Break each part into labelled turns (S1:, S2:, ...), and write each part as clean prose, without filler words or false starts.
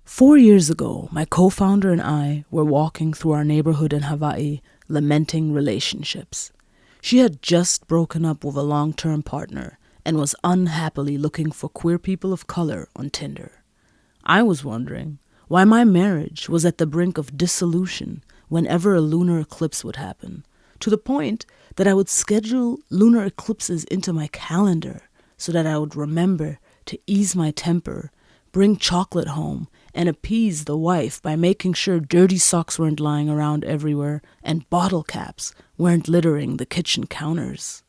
S1: 4 years ago, my co-founder and I were walking through our neighborhood in Hawaii, lamenting relationships. She had just broken up with a long-term partner and was unhappily looking for queer people of color on Tinder. I was wondering why my marriage was at the brink of dissolution whenever a lunar eclipse would happen, to the point that I would schedule lunar eclipses into my calendar so that I would remember to ease my temper, bring chocolate home, and appease the wife by making sure dirty socks weren't lying around everywhere and bottle caps weren't littering the kitchen counters.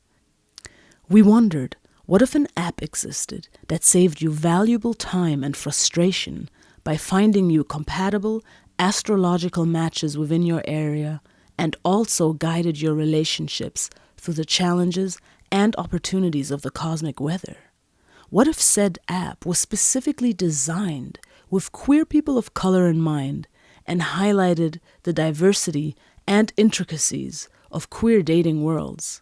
S1: We wondered, what if an app existed that saved you valuable time and frustration by finding you compatible astrological matches within your area and also guided your relationships through the challenges and opportunities of the cosmic weather? What if said app was specifically designed with queer people of color in mind and highlighted the diversity and intricacies of queer dating worlds?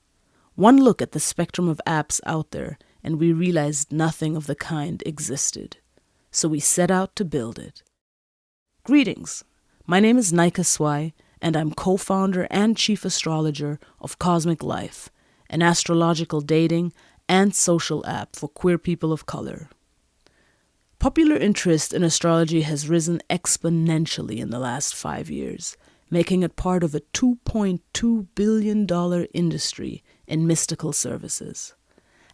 S1: One look at the spectrum of apps out there and we realized nothing of the kind existed. So we set out to build it. Greetings. My name is Nika Swai, and I'm co-founder and chief astrologer of Cosmic Life, an astrological dating and social app for queer people of color. Popular interest in astrology has risen exponentially in the last 5 years, making it part of a $2.2 billion industry in mystical services.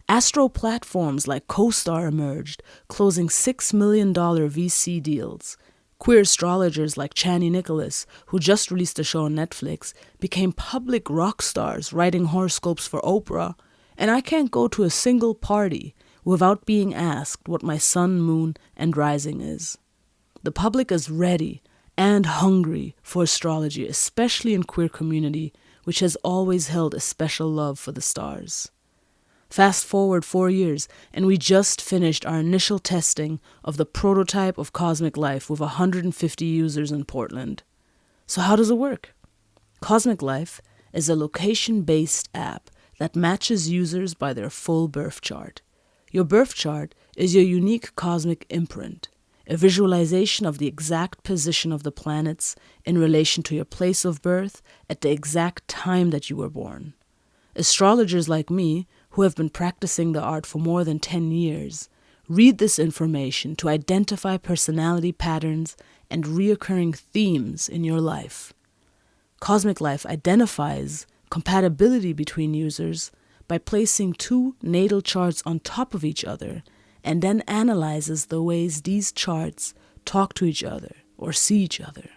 S1: Astro platforms like CoStar emerged, closing $6 million VC deals. Queer astrologers like Chani Nicholas, who just released a show on Netflix, became public rock stars writing horoscopes for Oprah, and I can't go to a single party without being asked what my sun, moon, and rising is. The public is ready and hungry for astrology, especially in queer community, which has always held a special love for the stars. Fast forward 4 years, and we just finished our initial testing of the prototype of Cosmic Life with 150 users in Portland. So how does it work? Cosmic Life is a location-based app that matches users by their full birth chart. Your birth chart is your unique cosmic imprint, a visualization of the exact position of the planets in relation to your place of birth at the exact time that you were born. Astrologers like me, who have been practicing the art for more than 10 years, read this information to identify personality patterns and reoccurring themes in your life. Cosmic Life identifies compatibility between users by placing two natal charts on top of each other and then analyzes the ways these charts talk to each other or see each other.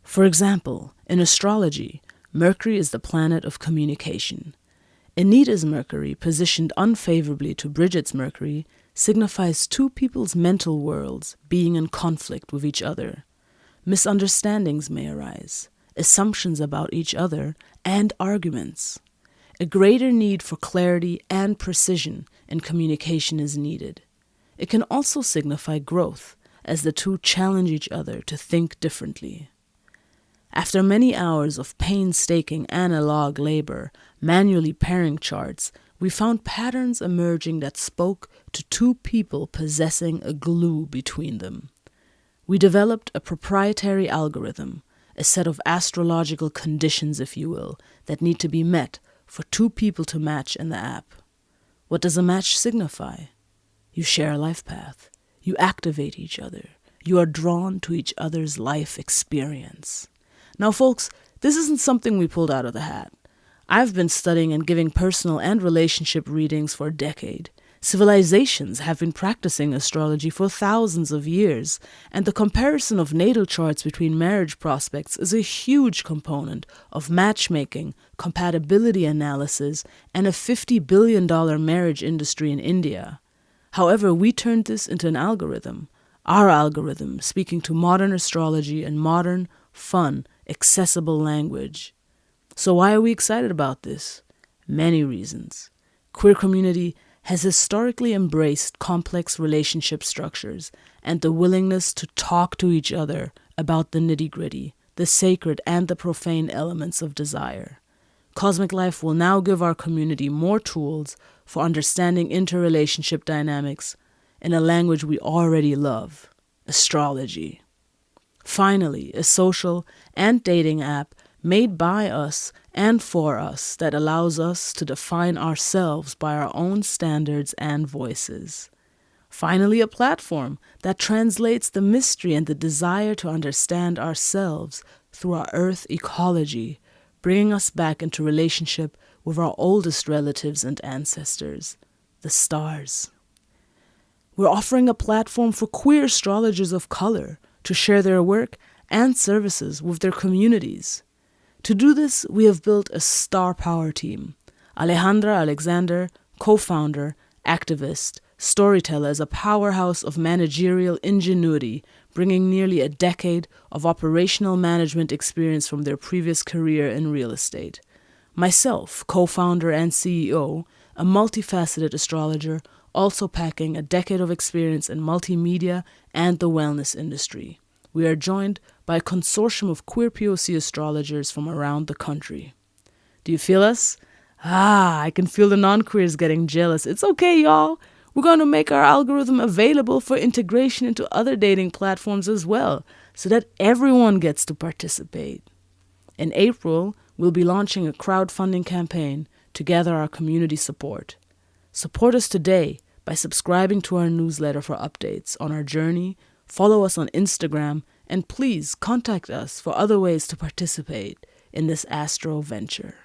S1: For example, in astrology, Mercury is the planet of communication. Anita's Mercury, positioned unfavorably to Bridget's Mercury, signifies two people's mental worlds being in conflict with each other. Misunderstandings may arise, assumptions about each other, and arguments. A greater need for clarity and precision in communication is needed. It can also signify growth, as the two challenge each other to think differently. After many hours of painstaking analog labor, manually pairing charts, we found patterns emerging that spoke to two people possessing a glue between them. We developed a proprietary algorithm, a set of astrological conditions, if you will, that need to be met for two people to match in the app. What does a match signify? You share a life path. You activate each other. You are drawn to each other's life experience. Now, folks, this isn't something we pulled out of the hat. I've been studying and giving personal and relationship readings for a decade. Civilizations have been practicing astrology for thousands of years, and the comparison of natal charts between marriage prospects is a huge component of matchmaking, compatibility analysis, and a $50 billion marriage industry in India. However, we turned this into an algorithm. Our algorithm speaking to modern astrology in modern, fun, accessible language. So why are we excited about this? Many reasons. Queer community has historically embraced complex relationship structures and the willingness to talk to each other about the nitty-gritty, the sacred and the profane elements of desire. Cosmic Life will now give our community more tools for understanding interrelationship dynamics in a language we already love, astrology. Finally, a social and dating app made by us and for us that allows us to define ourselves by our own standards and voices. Finally, a platform that translates the mystery and the desire to understand ourselves through our Earth ecology, bringing us back into relationship with our oldest relatives and ancestors, the stars. We're offering a platform for queer astrologers of color to share their work and services with their communities. To do this, we have built a star power team. Alejandra Alexander, co-founder, activist, storyteller, is a powerhouse of managerial ingenuity, bringing nearly a decade of operational management experience from their previous career in real estate. Myself, co-founder and CEO, a multifaceted astrologer, also packing a decade of experience in multimedia and the wellness industry. We are joined by a consortium of queer POC astrologers from around the country. Do you feel us? I can feel the non-queers getting jealous. It's okay, y'all. We're going to make our algorithm available for integration into other dating platforms as well, so that everyone gets to participate. In April, we'll be launching a crowdfunding campaign to gather our community support. Support us today by subscribing to our newsletter for updates on our journey, follow us on Instagram, and please contact us for other ways to participate in this astro venture.